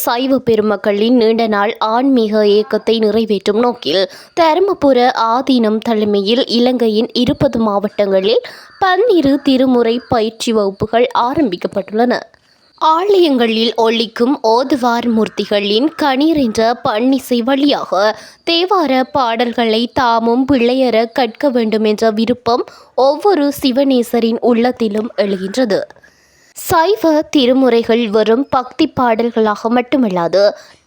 சைவ பெருமக்களின் நீண்ட நாள் ஆன்மீக இயக்கத்தை நிறைவேற்றும் நோக்கில் தருமபுர ஆதீனம் தலைமையில் இலங்கையின் 20 மாவட்டங்களில் 12 திருமுறை பயிற்சி வகுப்புகள் ஆரம்பிக்கப்பட்டுள்ளன. ஆலயங்களில் ஒலிக்கும் ஓதுவார் மூர்த்திகளின் கணீர் என்ற பன்னிசை வழியாக தேவார பாடல்களை தாமும் பிள்ளையர கற்க வேண்டும் என்ற விருப்பம் ஒவ்வொரு சிவநேசரின் உள்ளத்திலும் எழுகின்றது. சைவ திருமுறைகள் வெறும் பக்தி பாடல்களாக மட்டுமல்லாது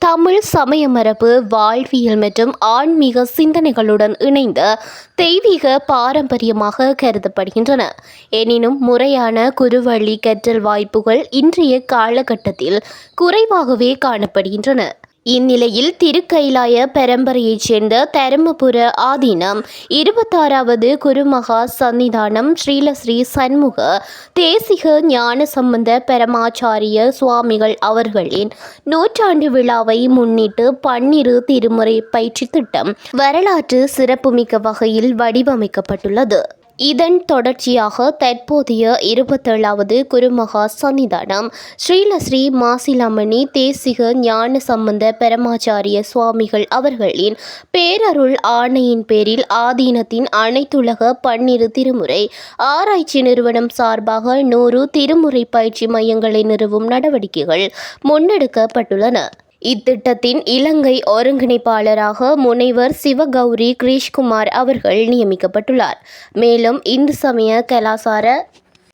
தமிழ் சமய மரபு, வாழ்வியல் மற்றும் ஆன்மீக சிந்தனைகளுடன் இணைந்த தெய்வீக பாரம்பரியமாக கருதப்படுகின்றன. எனினும் முறையான குருவழி கற்றல் வாய்ப்புகள் இன்றைய காலகட்டத்தில் குறைவாகவே காணப்படுகின்றன. இந்நிலையில் திருக்கைலாய பரம்பரையைச் சேர்ந்த தருமபுர ஆதீனம் 26வது குருமகா சன்னிதானம் ஸ்ரீலஸ்ரீ சண்முக தேசிக ஞானசம்பந்த பரமாச்சாரிய சுவாமிகள் அவர்களின் 100ஆண்டு விழாவை முன்னிட்டு 12 திருமுறை பயிற்சி திட்டம் வரலாற்று சிறப்புமிக்க வகையில் வடிவமைக்கப்பட்டுள்ளது. இதன் தொடர்ச்சியாக தற்போதைய 27வது குருமகா சன்னிதானம் ஸ்ரீலஸ்ரீ மாசிலாமணி தேசிக ஞான சம்பந்த பரமாச்சாரிய சுவாமிகள் அவர்களின் பேரருள் ஆணையின் பேரில் ஆதீனத்தின் அனைத்துலக 12 திருமுறை ஆராய்ச்சி நிறுவனம் சார்பாக 100 திருமுறை பயிற்சி மையங்களை நிறுவும் நடவடிக்கைகள் முன்னெடுக்கப்பட்டுள்ளன. இத்திட்டத்தின் இலங்கை ஒருங்கிணைப்பாளராக முனைவர் சிவகௌரி கிரீஷ்குமார் அவர்கள் நியமிக்கப்பட்டுள்ளார். மேலும் இந்து சமய கலாசார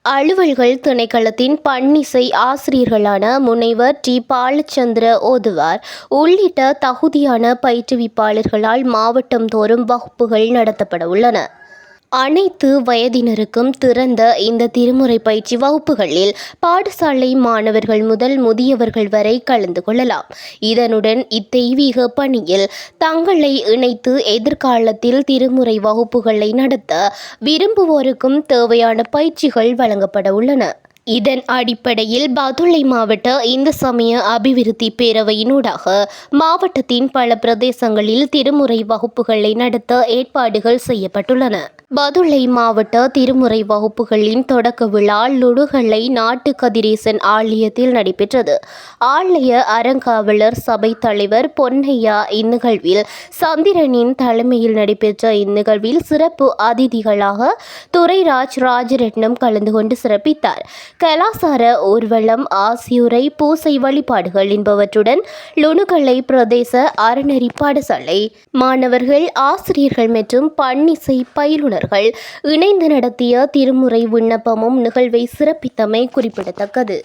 அலுவல்கள் திணைக்களத்தின் பன்னிசை ஆசிரியர்களான முனைவர் டி பாலச்சந்திர ஓதுவார் உள்ளிட்ட தகுதியான பயிற்றுவிப்பாளர்களால் மாவட்டம் தோறும் வகுப்புகள் நடத்தப்பட உள்ளன. அனைத்து வயதினருக்கும் திறந்த இந்த திருமுறை பயிற்சி வகுப்புகளில் பாடசாலை மாணவர்கள் முதல் முதியவர்கள் வரை கலந்து கொள்ளலாம். இதனுடன் இத்தெய்வீக பணியில் தங்களை இணைத்து எதிர்காலத்தில் திருமுறை வகுப்புகளை நடத்த விரும்புவோருக்கும் தேவையான பயிற்சிகள் வழங்கப்பட உள்ளன. இதன் அடிப்படையில் பதுளை மாவட்ட இந்து சமய அபிவிருத்தி பேரவையினூடாக மாவட்டத்தின் பல பிரதேசங்களில் திருமுறை வகுப்புகளை நடத்த ஏற்பாடுகள் செய்யப்பட்டுள்ளன. பதுளை மாவட்ட திருமுறை வகுப்புகளின் தொடக்க விழா லுடுகலை நாட்டு கதிரேசன் ஆலயத்தில் நடைபெற்றது. ஆலய அறங்காவலர் சபை தலைவர் பொன்னையா இந்நிகழ்வில் சந்திரனின் தலைமையில் நடைபெற்ற இந்நிகழ்வில் சிறப்பு அதிதிகளாக துரைராஜ் ராஜரட்னம் கலந்து கொண்டு சிறப்பித்தார். கலாசார ஊர்வலம், ஆசியுரை, பூசை வழிபாடுகள் என்பவற்றுடன் லுணுகலை பிரதேச அறநெறி பாடசாலை மாணவர்கள், ஆசிரியர்கள் மற்றும் பன்னிசை பயிலுனர்கள் இணைந்து நடத்திய திருமுறை விண்ணப்பமும் நிகழ்வை சிறப்பித்தமை குறிப்பிடத்தக்கது.